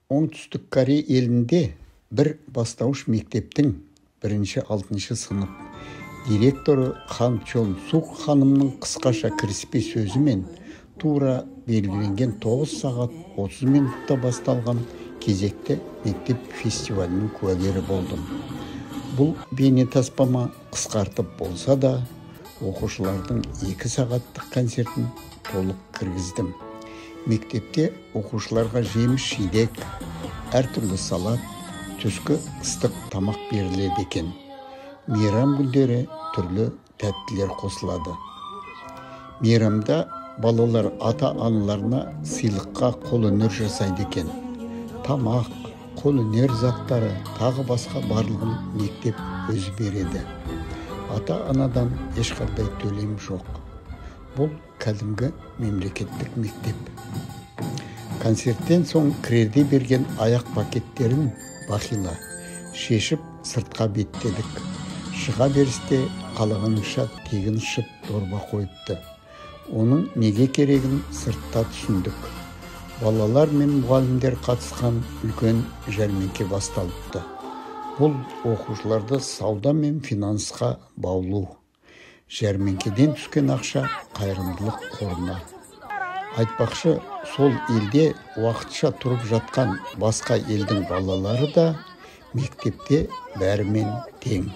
Оңтүстік Корея елінде бір бастауыш мектептің 1-6 сынып директоры Хан Чон Сук ханымның қысқаша кіріспе сөзімен тура белгіленген 9 сағат 30 минутта басталған кезекті мектеп фестивалінің куәгері болдым. Бұл бейнетаспама қысқартып болса да, оқушылардың 2 сағаттық концертін толық кіргіздім. Мектепте оқушыларға жеміс-жидек, әртүрлі салат, түскі ыстық тамақ беріледі екен. Мейрам күндері түрлі тәттілер қосылады. Мейрамда балалар ата-аналарына сыйлыққа қолөнер жасайды екен. Тамақ, қолөнер заттары, тағы басқа барлығын мектеп өзі береді. Ата-анадан ешқандай төлем жоқ. Бұл кәдімгі мемлекеттік мектеп. Концерттен соң кірерде берген аяқ пакеттерін бақила шешіп сыртқа беттедік. Шыға берісте қалағаныңша тегін ішіп дорба қойыпты. Оның неге керегін сыртта түсіндік. Балалар мен мұғалімдер қатысқан үлкен жәрмеңке басталыпты. Бұл оқушыларды сауда мен финансқа баулу. Жәрмеңкеден түскен ақша қайырымдылық қорына. Айтпақшы, сол елде уақытша тұрып жатқан басқа елдің балалары да мектепте бәрімен тең.